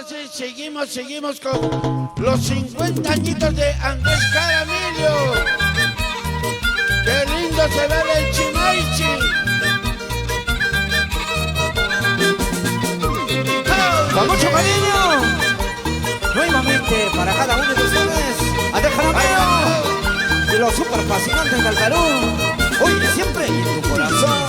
sí, seguimos con los 50 añitos de Andrés Jaramillo. Qué lindo se ve el Chimaichi. Con mucho cariño, nuevamente para cada uno de ustedes, Andrés Jaramillo y los super fascinantes del Perú, hoy y siempre en tu corazón.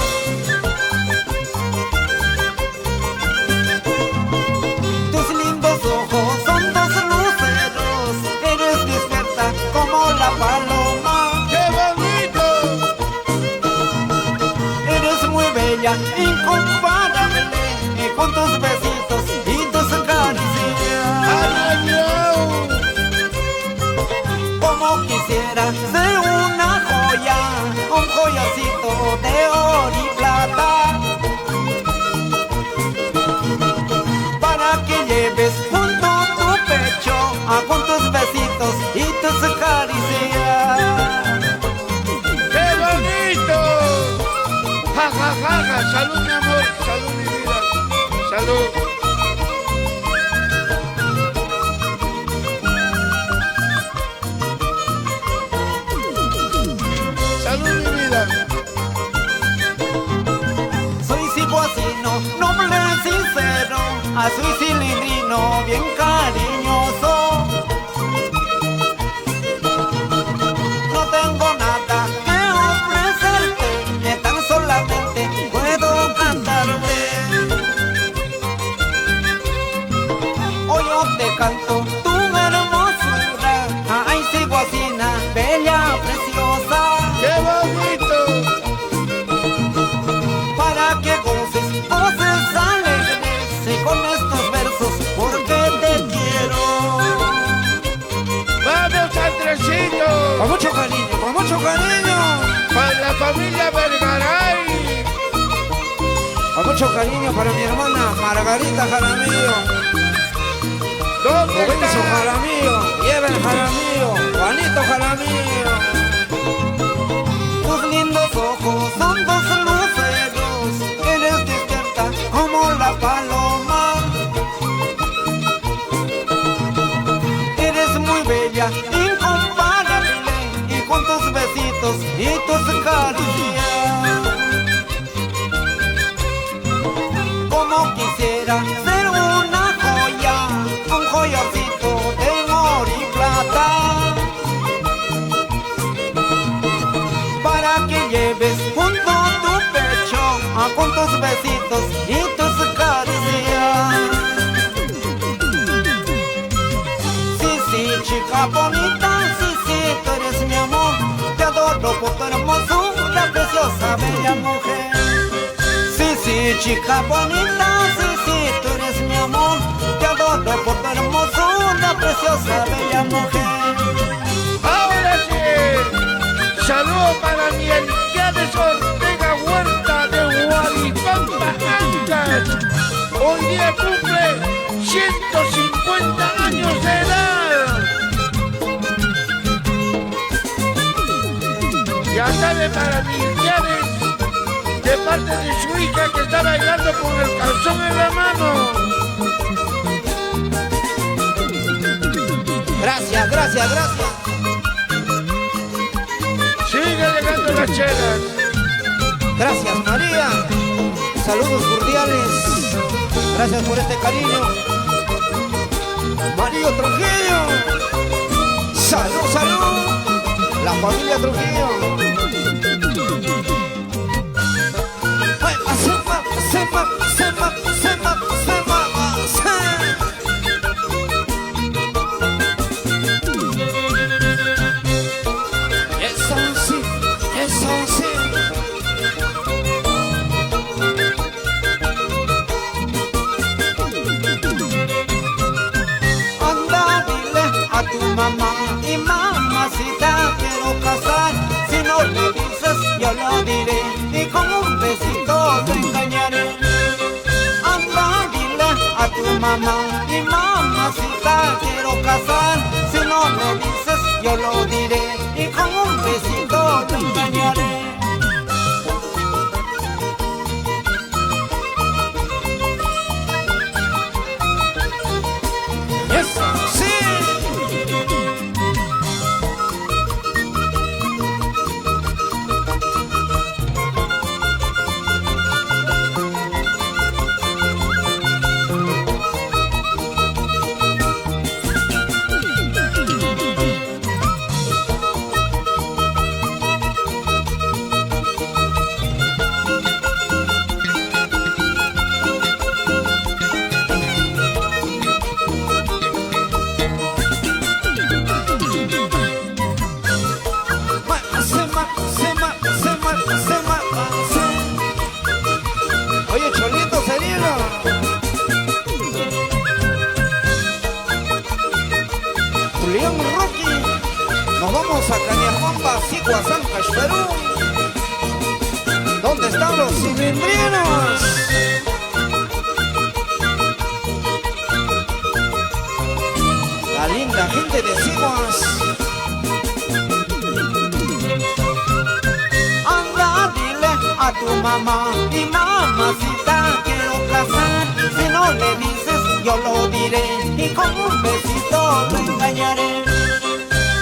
Tus lindos ojos son dos luceros, eres despierta como la paloma. ¡Qué bonito! Eres muy bella, incomparable, con tus besitos y tus caricias. ¡Ay, no! Como quisiera ser una joya, un joyacito de oro y plata, para que lleves junto a tu pecho con tus besitos y tus caricias. ¡Qué bonito! ¡Ja, ja, ja, ja! ¡Salud, mi amor! ¡Salud, mi vida! ¡Salud! ¡Salud, mi vida! Soy ciguacino, noble, sincero, soy cilindrino, bien cariñoso. No tengo nada que ofrecerte, tan solamente puedo cantarte. Hoy yo te canto tu hermosura, ay ciguacina, bella, preciosa. ¡Qué bonito! Para que goces alegres con estos versos, porque te quiero. ¡Vamos, Andresito! Con mucho cariño, con mucho cariño. ¡Para la familia Vergaray! Con mucho cariño para mi hermana Margarita Jaramillo, ¿Dónde Lorenzo está? Jaramillo, Evan Jaramillo, Juanito Jaramillo. Tus lindos ojos son dos luceros, eres despierta como la paloma. Eres muy bella, incomparable, y con tus besitos y tus caricias. Como quisiera ser una joya, un joyacito de oro y plata, para que lleves junto a tu pecho con tus besitos y tus caricias. Sí, chica bonita, sí, tú eres mi amor, te adoro por tu hermosura, preciosa, bella mujer. Sí, chica bonita, sí, tú eres mi amor, te adoro por tu hermosura, preciosa, bella mujer. ¡Ahora sí! ¡Saludos para mi Elías Ortega Huerta de Huaripampa, Ancash! Hoy día cumple 150 años de edad. Ya sabe, para mi Elías, de parte de su hija que está bailando con el calzón en la mano. Gracias, gracias, gracias. Sigue llegando las chelas. Gracias, María. Saludos cordiales. Gracias por este cariño. Mario Trujillo. Salud, salud. La familia Trujillo. Eso sí. Anda, dile a tu mamá y mamacita quiero casar. Si no le dices, yo lo diré y con un besito te engañaré. Anda, dile a tu mamá y mamacita quiero casar. Si no le dices, yo lo diré y con un besito te engañaré. Vamos a Cañajomba, Siguasancash, Perú. ¿Dónde están los cilindrinos? La linda gente de Siguas. Anda, dile a tu mamá y mamacita quiero casar. Si no le dices, yo lo diré y con un besito lo engañaré.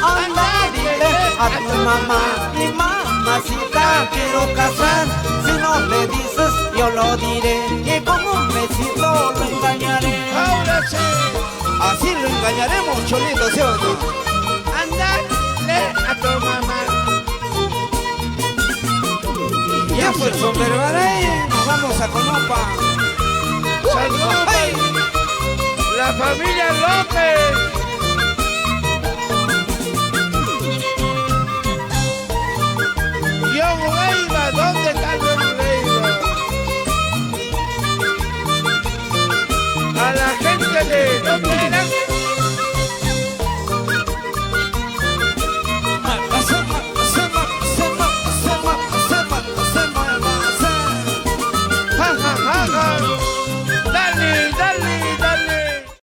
Anda, dile a tu mamá y mamacita quiero casar. Si no le dices, yo lo diré y con un besito lo engañaré. Ahora sí. Así lo engañaremos, Cholito, ¿sí o no? Andale a tu mamá. Ya fue el sombrero, ¿vale? Nos vamos a Conopa. Saludos. ¡Ay! La familia López.